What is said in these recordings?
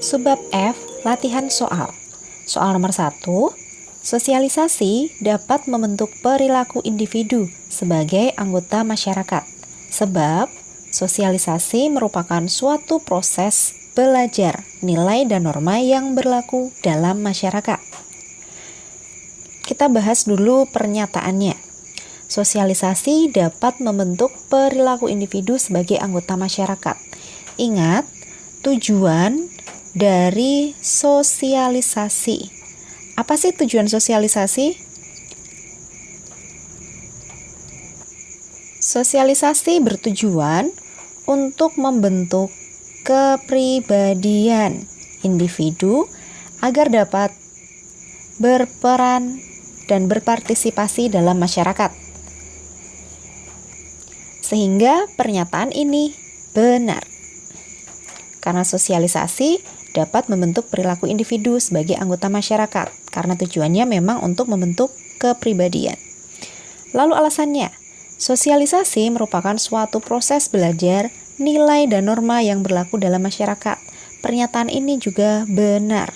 Subbab F, latihan soal. Soal nomor 1, sosialisasi dapat membentuk perilaku individu sebagai anggota masyarakat. Sebab, sosialisasi merupakan suatu proses belajar nilai dan norma yang berlaku dalam masyarakat. Kita bahas dulu pernyataannya. Sosialisasi dapat membentuk perilaku individu sebagai anggota masyarakat. Ingat, tujuan dari sosialisasi. Apa sih tujuan sosialisasi? Sosialisasi bertujuan untuk membentuk kepribadian individu agar dapat berperan dan berpartisipasi dalam masyarakat. Sehingga pernyataan ini benar. Karena sosialisasi dapat membentuk perilaku individu sebagai anggota masyarakat, karena tujuannya memang untuk membentuk kepribadian. Lalu alasannya, sosialisasi merupakan suatu proses belajar nilai dan norma yang berlaku dalam masyarakat. Pernyataan ini juga benar.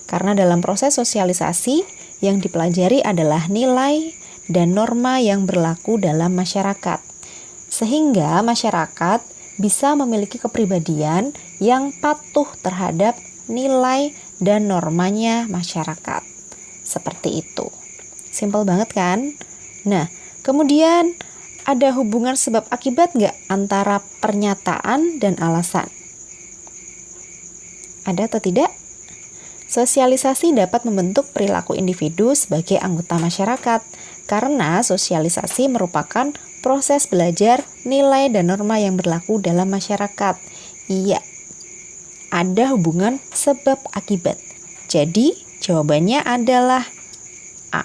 Karena dalam proses sosialisasi, yang dipelajari adalah nilai dan norma yang berlaku dalam masyarakat. Sehingga masyarakat bisa memiliki kepribadian yang patuh terhadap nilai dan normanya masyarakat. Seperti itu. Simpel banget kan? Nah, kemudian ada hubungan sebab akibat nggak antara pernyataan dan alasan? Ada atau tidak? Sosialisasi dapat membentuk perilaku individu sebagai anggota masyarakat, karena sosialisasi merupakan proses belajar nilai dan norma yang berlaku dalam masyarakat. Iya, ada hubungan sebab akibat. Jadi, jawabannya adalah A.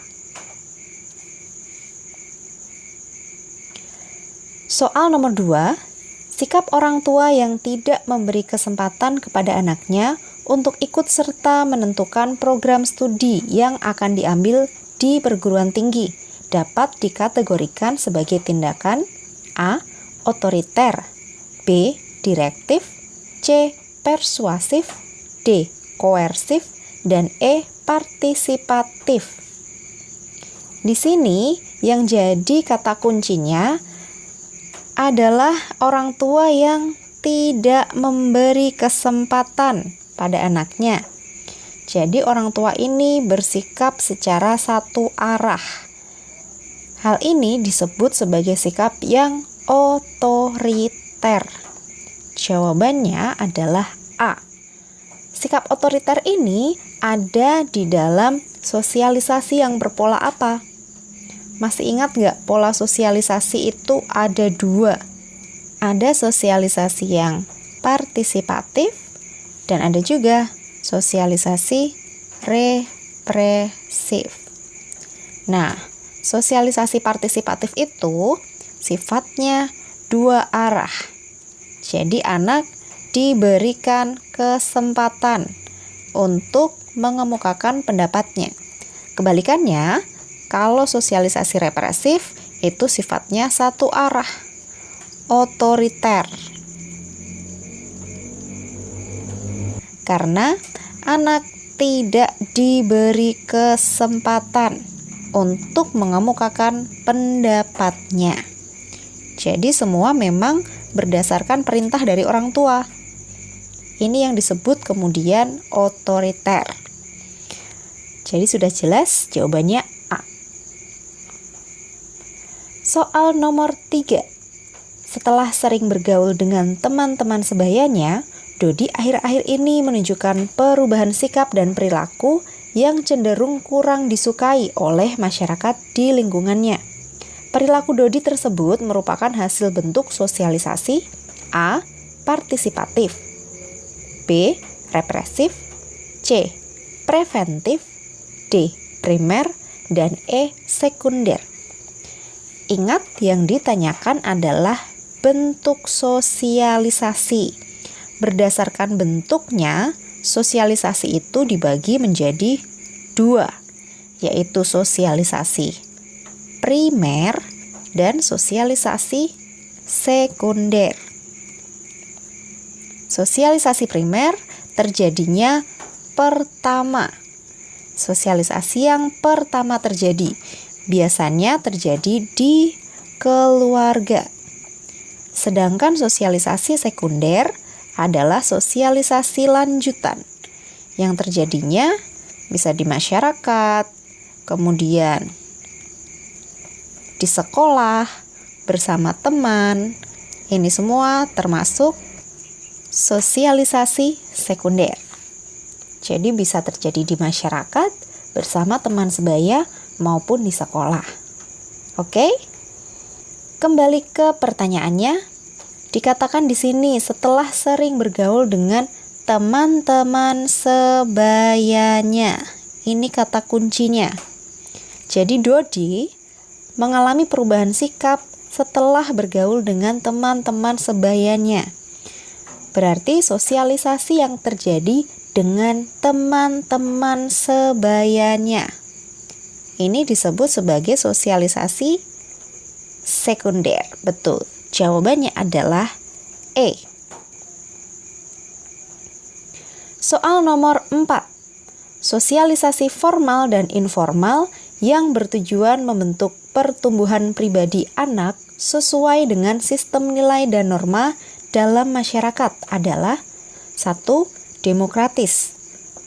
Soal nomor 2, sikap orang tua yang tidak memberi kesempatan kepada anaknya untuk ikut serta menentukan program studi yang akan diambil di perguruan tinggi dapat dikategorikan sebagai tindakan A. Otoriter, B. Direktif, C. Persuasif, D. Koersif, dan E. Partisipatif. Di sini yang jadi kata kuncinya adalah orang tua yang tidak memberi kesempatan pada anaknya. Jadi orang tua ini bersikap secara satu arah. Hal ini disebut sebagai sikap yang otoriter. Jawabannya adalah A. Sikap otoriter ini ada di dalam sosialisasi yang berpola apa? Masih ingat nggak pola sosialisasi itu ada 2? Ada sosialisasi yang partisipatif dan ada juga sosialisasi represif. Nah, sosialisasi partisipatif itu sifatnya 2 arah. Jadi anak diberikan kesempatan untuk mengemukakan pendapatnya. Kebalikannya, kalau sosialisasi represif itu sifatnya satu arah, otoriter. Karena anak tidak diberi kesempatan untuk mengemukakan pendapatnya. Jadi semua memang berdasarkan perintah dari orang tua. Ini yang disebut kemudian otoriter. Jadi sudah jelas jawabannya A. Soal nomor 3. Setelah sering bergaul dengan teman-teman sebayanya, Dodi akhir-akhir ini menunjukkan perubahan sikap dan perilaku yang cenderung kurang disukai oleh masyarakat di lingkungannya. Perilaku Dodi tersebut merupakan hasil bentuk sosialisasi A. Partisipatif, B. Represif, C. Preventif, D. Primer, dan E. Sekunder. Ingat yang ditanyakan adalah bentuk sosialisasi. Berdasarkan bentuknya, sosialisasi itu dibagi menjadi 2, yaitu sosialisasi primer dan sosialisasi sekunder. Sosialisasi primer terjadinya pertama. Sosialisasi yang pertama terjadi biasanya terjadi di keluarga. Sedangkan sosialisasi sekunder adalah sosialisasi lanjutan yang terjadinya bisa di masyarakat, kemudian di sekolah, bersama teman. Ini semua termasuk sosialisasi sekunder. Jadi bisa terjadi di masyarakat, bersama teman sebaya, maupun di sekolah. Oke? Kembali ke pertanyaannya. Dikatakan di sini setelah sering bergaul dengan teman-teman sebayanya. Ini kata kuncinya. Jadi Dodi mengalami perubahan sikap setelah bergaul dengan teman-teman sebayanya. Berarti sosialisasi yang terjadi dengan teman-teman sebayanya. Ini disebut sebagai sosialisasi sekunder. Betul. Jawabannya adalah E. Soal nomor 4. Sosialisasi formal dan informal yang bertujuan membentuk pertumbuhan pribadi anak sesuai dengan sistem nilai dan norma dalam masyarakat adalah 1. Demokratis,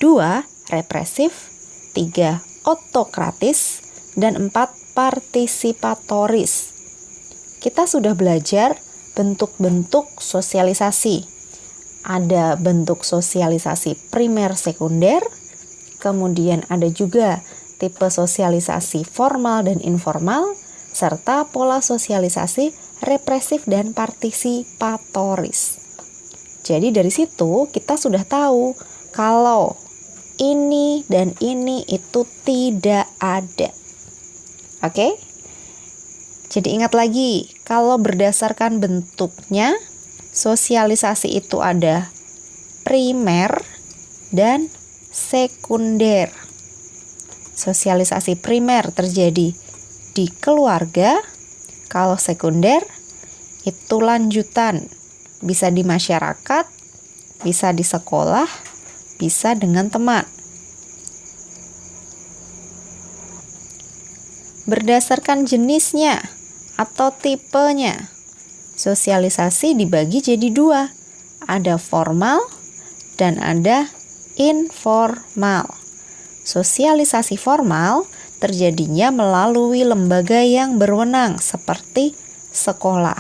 2. Represif, 3. Otokratis, dan 4. Partisipatoris. Kita sudah belajar bentuk-bentuk sosialisasi. Ada bentuk sosialisasi primer sekunder, kemudian ada juga tipe sosialisasi formal dan informal, serta pola sosialisasi represif dan partisipatoris. Jadi dari situ kita sudah tahu kalau ini dan ini itu tidak ada. Oke? Jadi ingat lagi, kalau berdasarkan bentuknya, sosialisasi itu ada primer dan sekunder. Sosialisasi primer terjadi di keluarga, kalau sekunder itu lanjutan, bisa di masyarakat, bisa di sekolah, bisa dengan teman. Berdasarkan jenisnya atau tipenya, sosialisasi dibagi jadi 2. Ada formal dan ada informal. Sosialisasi formal terjadinya melalui lembaga yang berwenang seperti sekolah.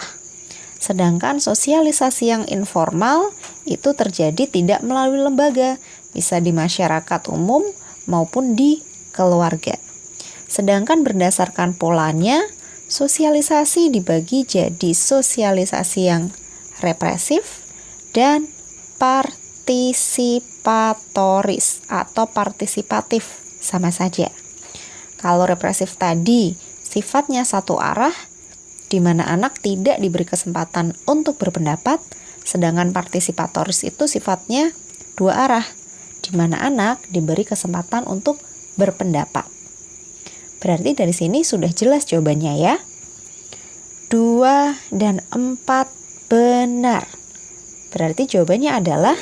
Sedangkan sosialisasi yang informal itu terjadi tidak melalui lembaga, bisa di masyarakat umum maupun di keluarga. Sedangkan berdasarkan polanya, sosialisasi dibagi jadi sosialisasi yang represif dan partisipatoris atau partisipatif, sama saja. Kalau represif tadi sifatnya satu arah, di mana anak tidak diberi kesempatan untuk berpendapat, sedangkan partisipatoris itu sifatnya 2 arah, di mana anak diberi kesempatan untuk berpendapat. Berarti dari sini sudah jelas jawabannya ya. 2 dan 4 benar. Berarti jawabannya adalah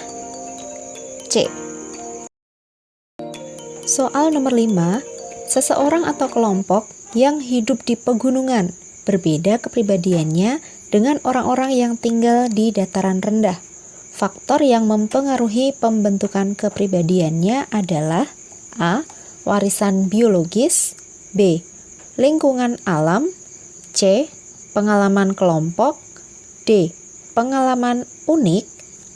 C. Soal nomor 5. Seseorang atau kelompok yang hidup di pegunungan berbeda kepribadiannya dengan orang-orang yang tinggal di dataran rendah. Faktor yang mempengaruhi pembentukan kepribadiannya adalah A. Warisan biologis, B. Lingkungan alam, C. Pengalaman kelompok, D. Pengalaman unik,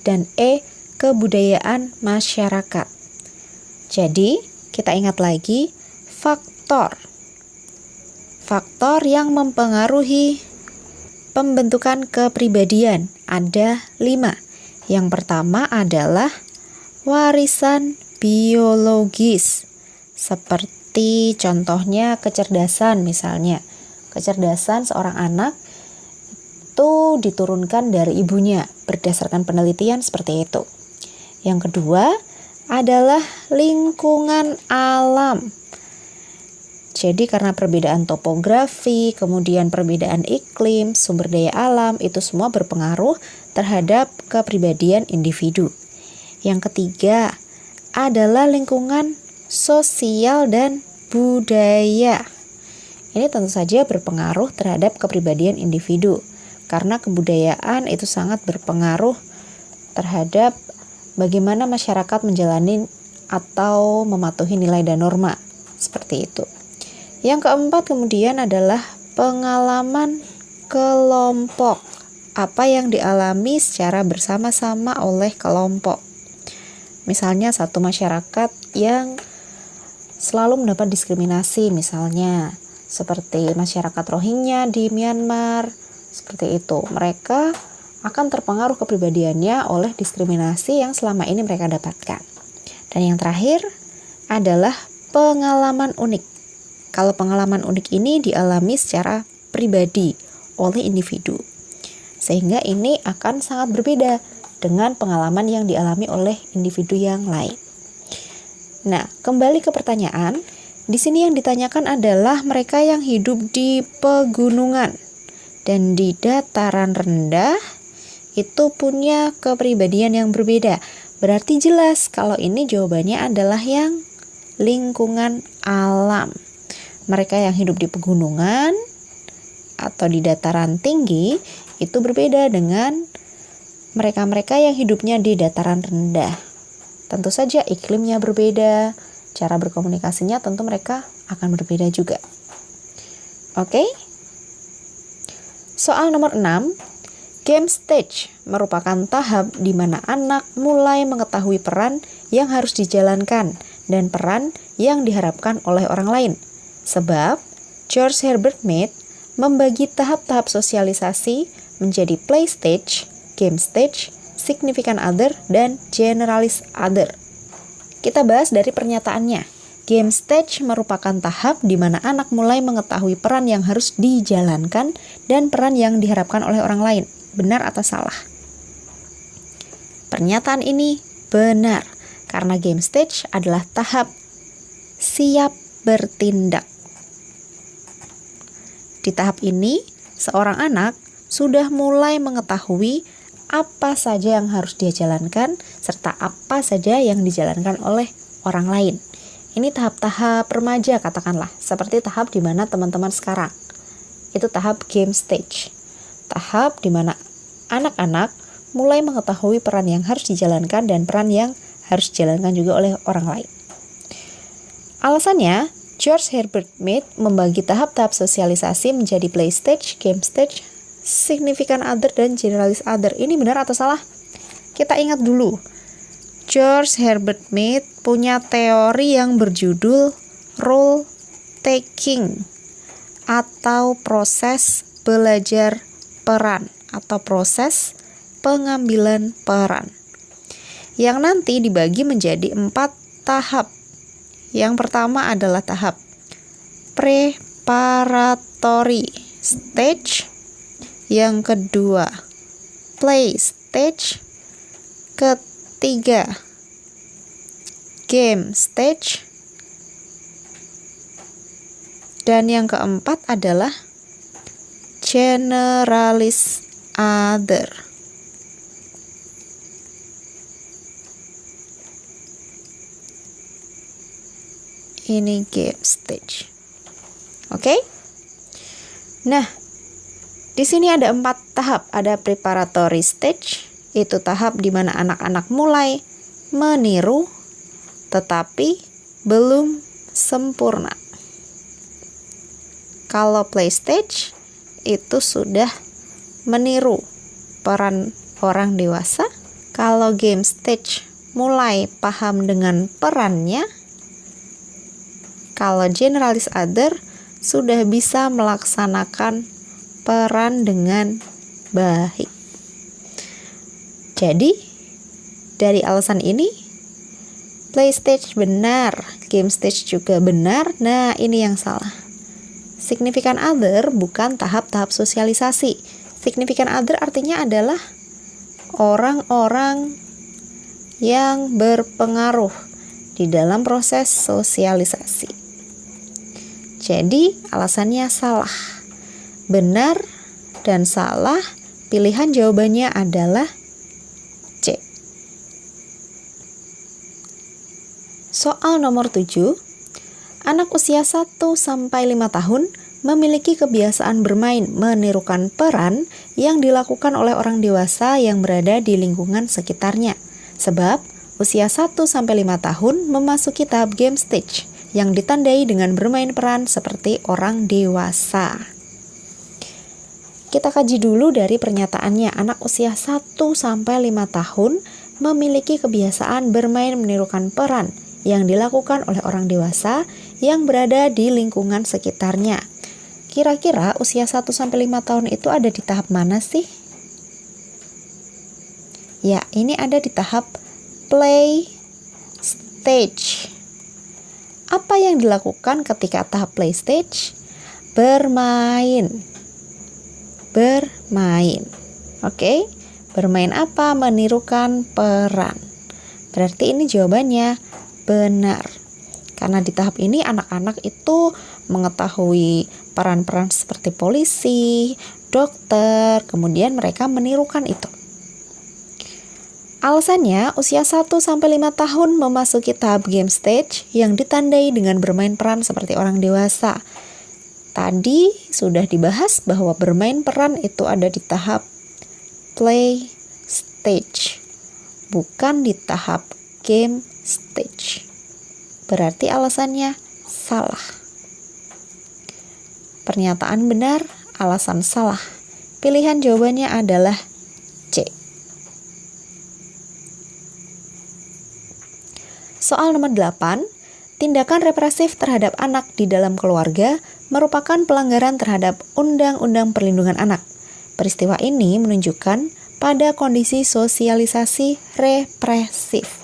dan E. Kebudayaan masyarakat. Jadi, kita ingat lagi faktor yang mempengaruhi pembentukan kepribadian ada 5. Yang pertama adalah warisan biologis, seperti contohnya kecerdasan. Misalnya kecerdasan seorang anak itu diturunkan dari ibunya, berdasarkan penelitian seperti itu. Yang kedua adalah lingkungan alam. Jadi karena perbedaan topografi, kemudian perbedaan iklim, sumber daya alam, itu semua berpengaruh terhadap kepribadian individu. Yang ketiga adalah lingkungan sosial dan budaya. Ini tentu saja berpengaruh terhadap kepribadian individu, karena kebudayaan itu sangat berpengaruh terhadap bagaimana masyarakat menjalani atau mematuhi nilai dan norma, seperti itu. Yang keempat kemudian adalah pengalaman kelompok, apa yang dialami secara bersama-sama oleh kelompok. Misalnya satu masyarakat yang selalu mendapat diskriminasi, misalnya seperti masyarakat Rohingya di Myanmar, seperti itu. Mereka akan terpengaruh kepribadiannya oleh diskriminasi yang selama ini mereka dapatkan. Dan yang terakhir adalah pengalaman unik. Kalau pengalaman unik ini dialami secara pribadi oleh individu, sehingga ini akan sangat berbeda dengan pengalaman yang dialami oleh individu yang lain. Nah, kembali ke pertanyaan, di sini yang ditanyakan adalah mereka yang hidup di pegunungan dan di dataran rendah itu punya kepribadian yang berbeda. Berarti jelas kalau ini jawabannya adalah yang lingkungan alam. Mereka yang hidup di pegunungan atau di dataran tinggi itu berbeda dengan mereka-mereka yang hidupnya di dataran rendah. Tentu saja iklimnya berbeda, cara berkomunikasinya tentu mereka akan berbeda juga. Oke? Soal nomor 6, game stage merupakan tahap di mana anak mulai mengetahui peran yang harus dijalankan dan peran yang diharapkan oleh orang lain. Sebab George Herbert Mead membagi tahap-tahap sosialisasi menjadi play stage, game stage, significant other, dan generalist other. Kita bahas dari pernyataannya. Game stage merupakan tahap di mana anak mulai mengetahui peran yang harus dijalankan dan peran yang diharapkan oleh orang lain. Benar atau salah? Pernyataan ini benar, karena game stage adalah tahap siap bertindak. Di tahap ini, seorang anak sudah mulai mengetahui apa saja yang harus dia jalankan, serta apa saja yang dijalankan oleh orang lain. Ini tahap-tahap remaja katakanlah, seperti tahap di mana teman-teman sekarang. Itu tahap game stage. Tahap di mana anak-anak mulai mengetahui peran yang harus dijalankan dan peran yang harus dijalankan juga oleh orang lain. Alasannya, George Herbert Mead membagi tahap-tahap sosialisasi menjadi play stage, game stage, significant other, dan generalist other. Ini benar atau salah? Kita ingat dulu. George Herbert Mead punya teori yang berjudul role taking atau proses belajar peran atau proses pengambilan peran yang nanti dibagi menjadi 4 tahap. Yang pertama adalah tahap preparatory stage, yang kedua play stage, ketiga game stage, dan yang keempat adalah generalist other. Ini game stage. Oke? Nah, di sini ada 4 tahap. Ada preparatory stage, itu tahap di mana anak-anak mulai meniru tetapi belum sempurna. Kalau play stage itu sudah meniru peran orang dewasa. Kalau game stage mulai paham dengan perannya. Kalau generalist other sudah bisa melaksanakan peran dengan baik. Jadi, dari alasan ini, play stage benar, game stage juga benar. Nah, ini yang salah. Significant other bukan tahap-tahap sosialisasi. Significant other artinya adalah orang-orang yang berpengaruh di dalam proses sosialisasi. Jadi, alasannya salah. Benar dan salah, pilihan jawabannya adalah C. Soal nomor 7. Anak usia 1-5 tahun memiliki kebiasaan bermain menirukan peran yang dilakukan oleh orang dewasa yang berada di lingkungan sekitarnya. Sebab usia 1-5 tahun memasuki tahap game stage yang ditandai dengan bermain peran seperti orang dewasa. Kita kaji dulu dari pernyataannya. Anak usia 1-5 tahun memiliki kebiasaan bermain menirukan peran yang dilakukan oleh orang dewasa yang berada di lingkungan sekitarnya. Kira-kira usia 1-5 tahun itu ada di tahap mana sih? Ya, ini ada di tahap play stage. Apa yang dilakukan ketika tahap play stage? Bermain. Oke, bermain apa? Menirukan peran. Berarti ini jawabannya benar. Karena di tahap ini anak-anak itu mengetahui peran-peran seperti polisi, dokter, kemudian mereka menirukan itu. Alasannya, usia 1-5 tahun memasuki tahap game stage yang ditandai dengan bermain peran seperti orang dewasa. Tadi sudah dibahas bahwa bermain peran itu ada di tahap play stage, bukan di tahap game stage. Berarti alasannya salah. Pernyataan benar, alasan salah. Pilihan jawabannya adalah C. Soal nomor 8. Tindakan represif terhadap anak di dalam keluarga merupakan pelanggaran terhadap Undang-Undang Perlindungan Anak. Peristiwa ini menunjukkan pada kondisi sosialisasi represif.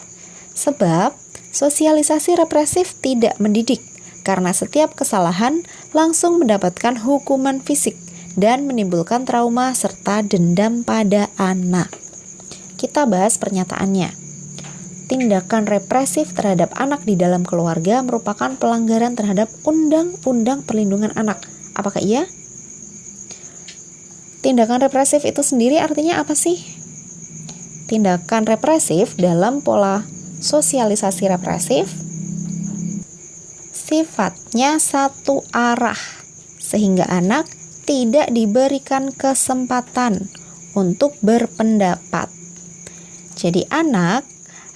Sebab sosialisasi represif tidak mendidik karena setiap kesalahan langsung mendapatkan hukuman fisik dan menimbulkan trauma serta dendam pada anak. Kita bahas pernyataannya. Tindakan represif terhadap anak di dalam keluarga merupakan pelanggaran terhadap Undang-Undang Perlindungan Anak. Apakah iya? Tindakan represif itu sendiri artinya apa sih? Tindakan represif dalam pola sosialisasi represif sifatnya satu arah, sehingga anak tidak diberikan kesempatan untuk berpendapat. Jadi anak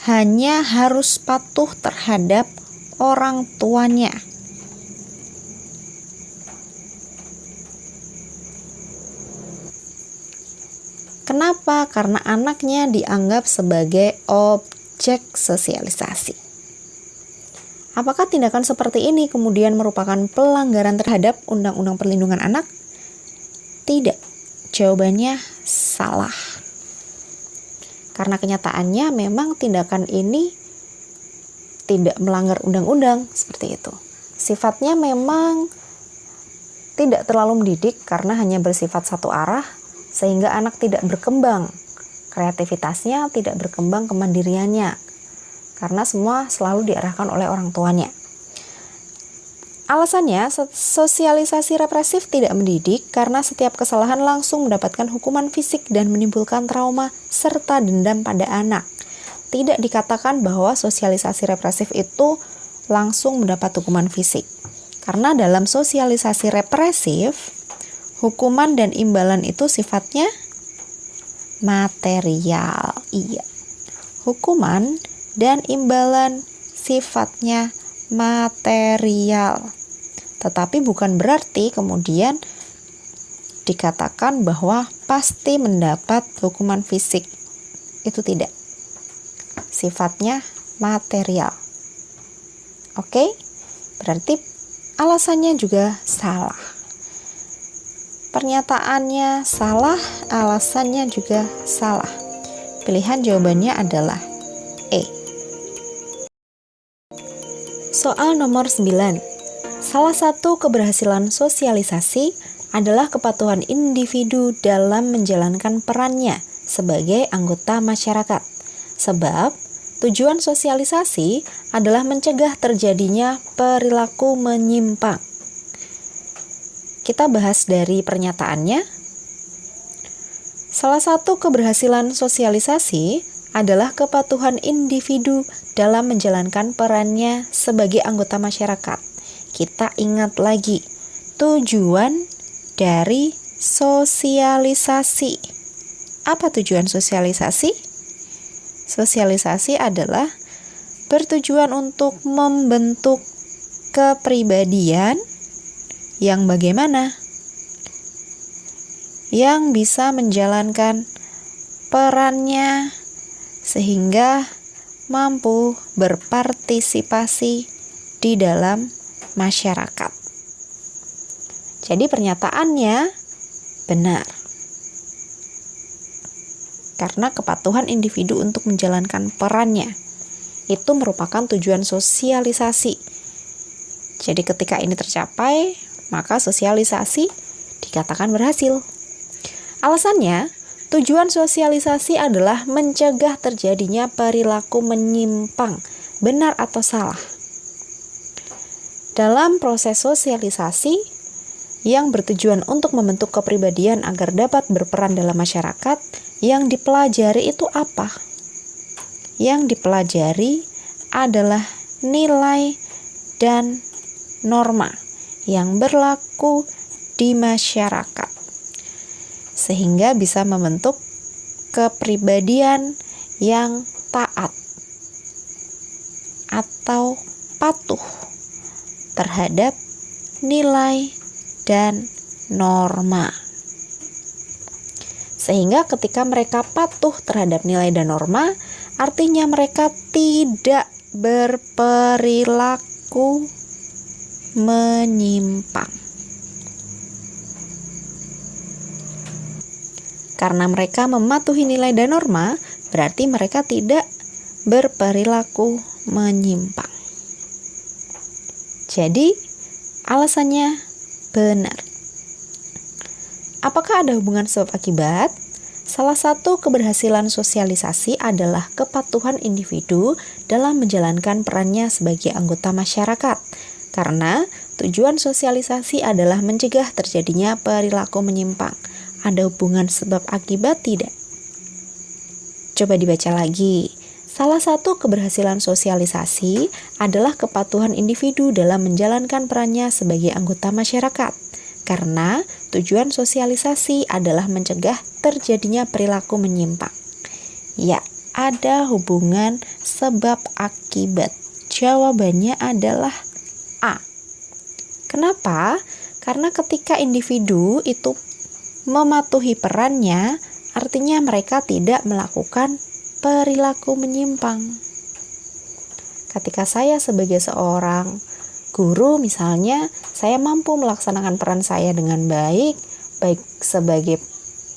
hanya harus patuh terhadap orang tuanya. Kenapa? Karena anaknya dianggap sebagai objek sosialisasi. Apakah tindakan seperti ini kemudian merupakan pelanggaran terhadap Undang-Undang Perlindungan Anak? Tidak. Jawabannya salah. Karena kenyataannya memang tindakan ini tidak melanggar undang-undang seperti itu. Sifatnya memang tidak terlalu mendidik karena hanya bersifat satu arah, sehingga anak tidak berkembang, kreativitasnya tidak berkembang, kemandiriannya, karena semua selalu diarahkan oleh orang tuanya. Alasannya, sosialisasi represif tidak mendidik karena setiap kesalahan langsung mendapatkan hukuman fisik dan menimbulkan trauma serta dendam pada anak. Tidak dikatakan bahwa sosialisasi represif itu langsung mendapat hukuman fisik. Karena dalam sosialisasi represif, hukuman dan imbalan itu sifatnya material. Iya. Hukuman dan imbalan sifatnya material. Tetapi bukan berarti kemudian dikatakan bahwa pasti mendapat hukuman fisik. Itu tidak. Sifatnya material. Oke? Berarti alasannya juga salah. Pernyataannya salah, alasannya juga salah. Pilihan jawabannya adalah E. Soal nomor 9. Salah satu keberhasilan sosialisasi adalah kepatuhan individu dalam menjalankan perannya sebagai anggota masyarakat. Sebab tujuan sosialisasi adalah mencegah terjadinya perilaku menyimpang. Kita bahas dari pernyataannya. Salah satu keberhasilan sosialisasi adalah kepatuhan individu dalam menjalankan perannya sebagai anggota masyarakat. Kita ingat lagi, tujuan dari sosialisasi. Apa tujuan sosialisasi? Sosialisasi adalah bertujuan untuk membentuk kepribadian yang bagaimana? Yang bisa menjalankan perannya sehingga mampu berpartisipasi di dalam masyarakat. Jadi pernyataannya benar. Karena kepatuhan individu untuk menjalankan perannya itu merupakan tujuan sosialisasi. Jadi ketika ini tercapai, maka sosialisasi dikatakan berhasil. Alasannya, tujuan sosialisasi adalah mencegah terjadinya perilaku menyimpang, benar atau salah. Dalam proses sosialisasi yang bertujuan untuk membentuk kepribadian agar dapat berperan dalam masyarakat, yang dipelajari itu apa? Yang dipelajari adalah nilai dan norma yang berlaku di masyarakat, sehingga bisa membentuk kepribadian yang taat atau patuh terhadap nilai dan norma. Sehingga ketika mereka patuh terhadap nilai dan norma, artinya mereka tidak berperilaku menyimpang. Karena mereka mematuhi nilai dan norma, berarti mereka tidak berperilaku menyimpang. Jadi, alasannya benar. Apakah ada hubungan sebab akibat? Salah satu keberhasilan sosialisasi adalah kepatuhan individu dalam menjalankan perannya sebagai anggota masyarakat. Karena tujuan sosialisasi adalah mencegah terjadinya perilaku menyimpang. Ada hubungan sebab akibat tidak? Coba dibaca lagi. Salah satu keberhasilan sosialisasi adalah kepatuhan individu dalam menjalankan perannya sebagai anggota masyarakat. Karena tujuan sosialisasi adalah mencegah terjadinya perilaku menyimpang. Ya, ada hubungan sebab akibat. Jawabannya adalah A. Kenapa? Karena ketika individu itu mematuhi perannya, artinya mereka tidak melakukan perilaku menyimpang. Ketika saya sebagai seorang guru misalnya, saya mampu melaksanakan peran saya dengan baik sebagai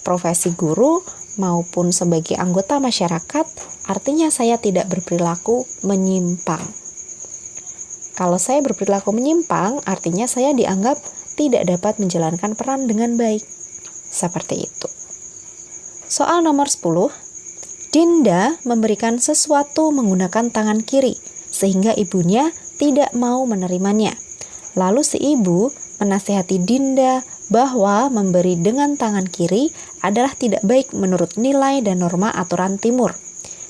profesi guru maupun sebagai anggota masyarakat, artinya saya tidak berperilaku menyimpang. Kalau saya berperilaku menyimpang, artinya saya dianggap tidak dapat menjalankan peran dengan baik. Seperti itu. Soal nomor 10, Dinda memberikan sesuatu menggunakan tangan kiri, sehingga ibunya tidak mau menerimanya. Lalu si ibu menasihati Dinda bahwa memberi dengan tangan kiri adalah tidak baik menurut nilai dan norma aturan Timur.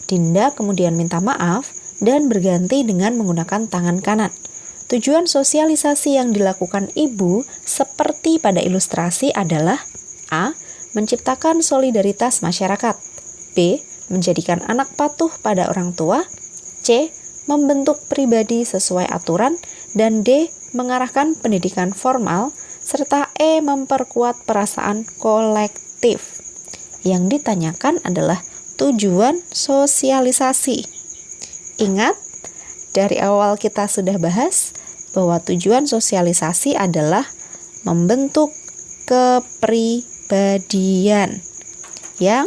Dinda kemudian minta maaf dan berganti dengan menggunakan tangan kanan. Tujuan sosialisasi yang dilakukan ibu seperti pada ilustrasi adalah A. Menciptakan solidaritas masyarakat. B. Menjadikan anak patuh pada orang tua. C. Membentuk pribadi sesuai aturan. Dan D. Mengarahkan pendidikan formal. Serta E. Memperkuat perasaan kolektif. Yang ditanyakan adalah tujuan sosialisasi. Ingat, dari awal kita sudah bahas bahwa tujuan sosialisasi adalah membentuk kepribadian yang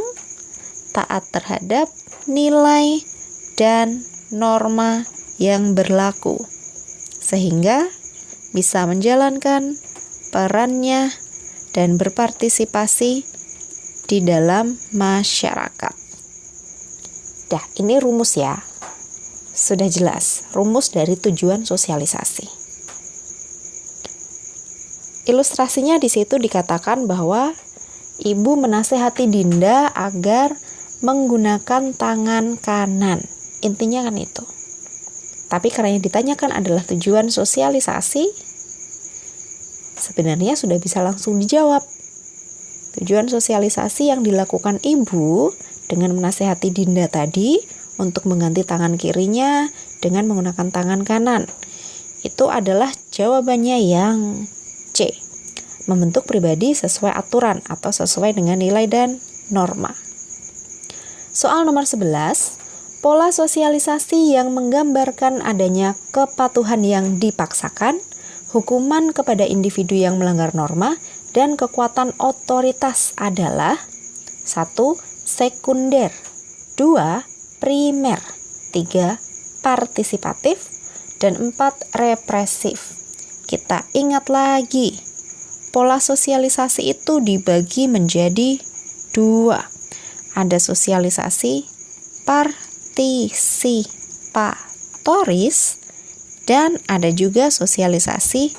taat terhadap nilai dan norma yang berlaku, sehingga bisa menjalankan perannya dan berpartisipasi di dalam masyarakat. Dah, ini rumus ya. Sudah jelas, rumus dari tujuan sosialisasi. Ilustrasinya di situ dikatakan bahwa ibu menasehati Dinda agar menggunakan tangan kanan. Intinya kan itu. Tapi karena yang ditanyakan adalah tujuan sosialisasi, sebenarnya sudah bisa langsung dijawab. Tujuan sosialisasi yang dilakukan ibu dengan menasehati Dinda tadi untuk mengganti tangan kirinya dengan menggunakan tangan kanan. Itu adalah jawabannya yang C. Membentuk pribadi sesuai aturan atau sesuai dengan nilai dan norma. Soal nomor 11, pola sosialisasi yang menggambarkan adanya kepatuhan yang dipaksakan, hukuman kepada individu yang melanggar norma, dan kekuatan otoritas adalah 1. Sekunder, 2. Primer, 3. Partisipatif, dan 4. Represif. Kita ingat lagi, pola sosialisasi itu dibagi menjadi 2. Ada sosialisasi partisipatoris dan ada juga sosialisasi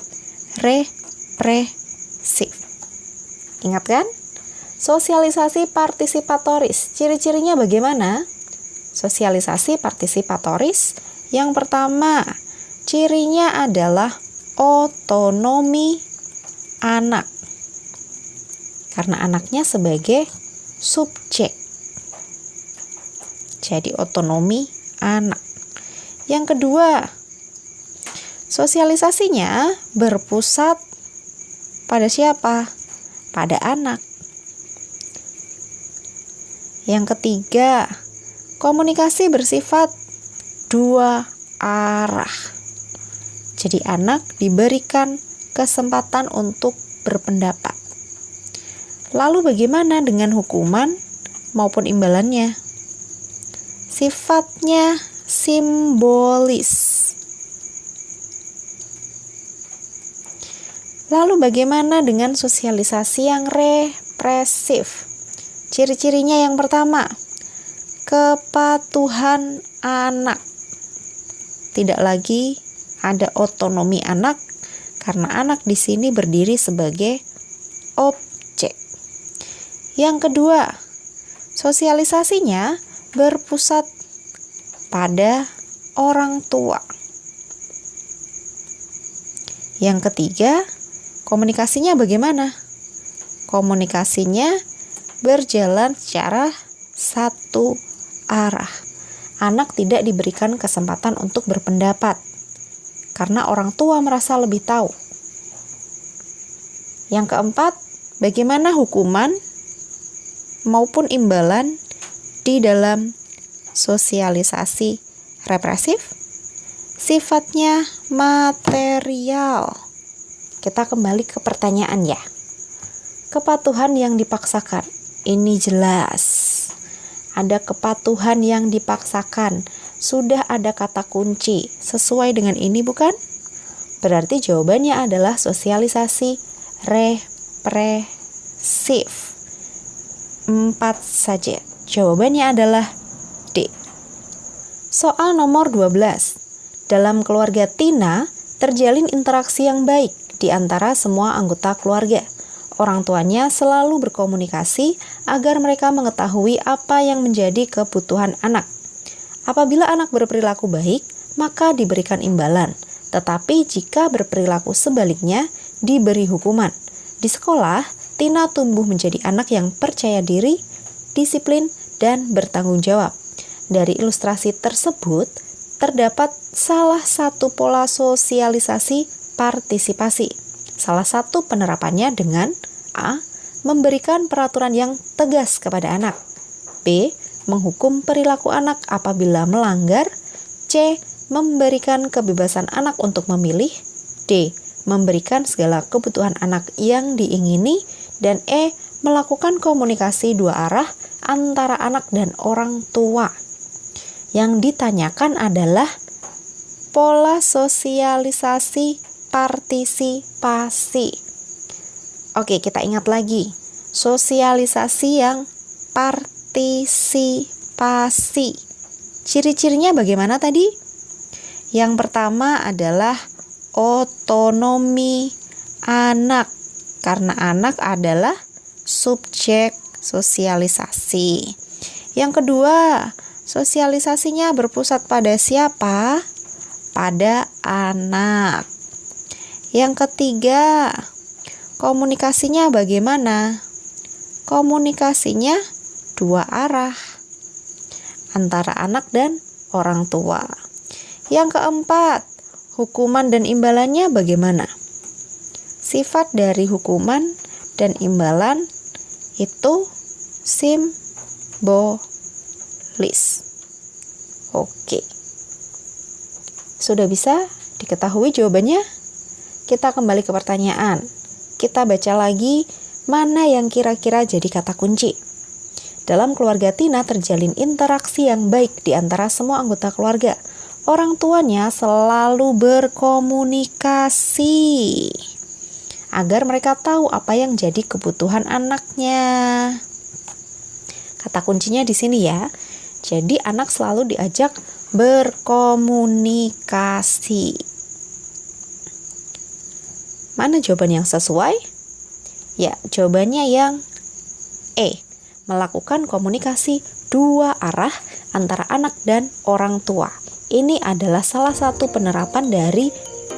represif. Ingat kan? Sosialisasi partisipatoris, ciri-cirinya bagaimana? Sosialisasi partisipatoris, yang pertama, cirinya adalah otonomi anak. Karena anaknya sebagai subjek. Jadi otonomi anak. Yang kedua, sosialisasinya berpusat pada siapa? Pada anak. Yang ketiga, komunikasi bersifat 2 arah. Jadi anak diberikan kesempatan untuk berpendapat. Lalu bagaimana dengan hukuman maupun imbalannya? Sifatnya simbolis. Lalu bagaimana dengan sosialisasi yang represif? Ciri-cirinya yang pertama, kepatuhan anak. Tidak lagi ada otonomi anak karena anak di sini berdiri sebagai objek. Yang kedua, sosialisasinya berpusat pada orang tua. Yang ketiga, komunikasinya bagaimana? Komunikasinya berjalan secara satu arah. Anak tidak diberikan kesempatan untuk berpendapat karena orang tua merasa lebih tahu. Yang keempat, bagaimana hukuman maupun imbalan di dalam sosialisasi represif? Sifatnya material. Kita kembali ke pertanyaan ya. Kepatuhan yang dipaksakan. Ini jelas. Ada kepatuhan yang dipaksakan. Sudah ada kata kunci. Sesuai dengan ini bukan? Berarti jawabannya adalah sosialisasi represif. 4 saja. Jawabannya adalah D. Soal nomor 12. Dalam keluarga Tina, terjalin interaksi yang baik di antara semua anggota keluarga. Orang tuanya selalu berkomunikasi agar mereka mengetahui apa yang menjadi kebutuhan anak. Apabila anak berperilaku baik, maka diberikan imbalan. Tetapi jika berperilaku sebaliknya, diberi hukuman. Di sekolah, Tina tumbuh menjadi anak yang percaya diri, disiplin, dan bertanggung jawab. Dari ilustrasi tersebut, terdapat salah satu pola sosialisasi partisipasi. Salah satu penerapannya dengan A. Memberikan peraturan yang tegas kepada anak. B. Menghukum perilaku anak apabila melanggar. C. Memberikan kebebasan anak untuk memilih. D. Memberikan segala kebutuhan anak yang diingini. Dan E. Melakukan komunikasi 2 arah antara anak dan orang tua. Yang ditanyakan adalah pola sosialisasi partisipasi. Oke, kita ingat lagi. Sosialisasi yang partisipasi. Ciri-cirinya bagaimana tadi? Yang pertama adalah otonomi anak. Karena anak adalah subjek sosialisasi. Yang kedua, sosialisasinya berpusat pada siapa? Pada anak. Yang ketiga, komunikasinya bagaimana? Komunikasinya dua arah antara anak dan orang tua. Yang keempat, hukuman dan imbalannya bagaimana? Sifat dari hukuman dan imbalan itu simbolis. Oke. Sudah bisa diketahui jawabannya? Kita kembali ke pertanyaan. Kita baca lagi mana yang kira-kira jadi kata kunci. Dalam keluarga Tina terjalin interaksi yang baik di antara semua anggota keluarga. Orang tuanya selalu berkomunikasi agar mereka tahu apa yang jadi kebutuhan anaknya. Kata kuncinya di sini ya. Jadi anak selalu diajak berkomunikasi. Mana jawaban yang sesuai? Ya, jawabannya yang E. Melakukan komunikasi dua arah antara anak dan orang tua. Ini adalah salah satu penerapan dari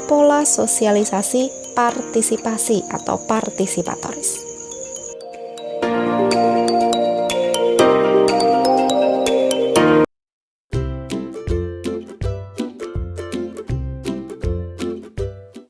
pola sosialisasi partisipasi atau partisipatoris.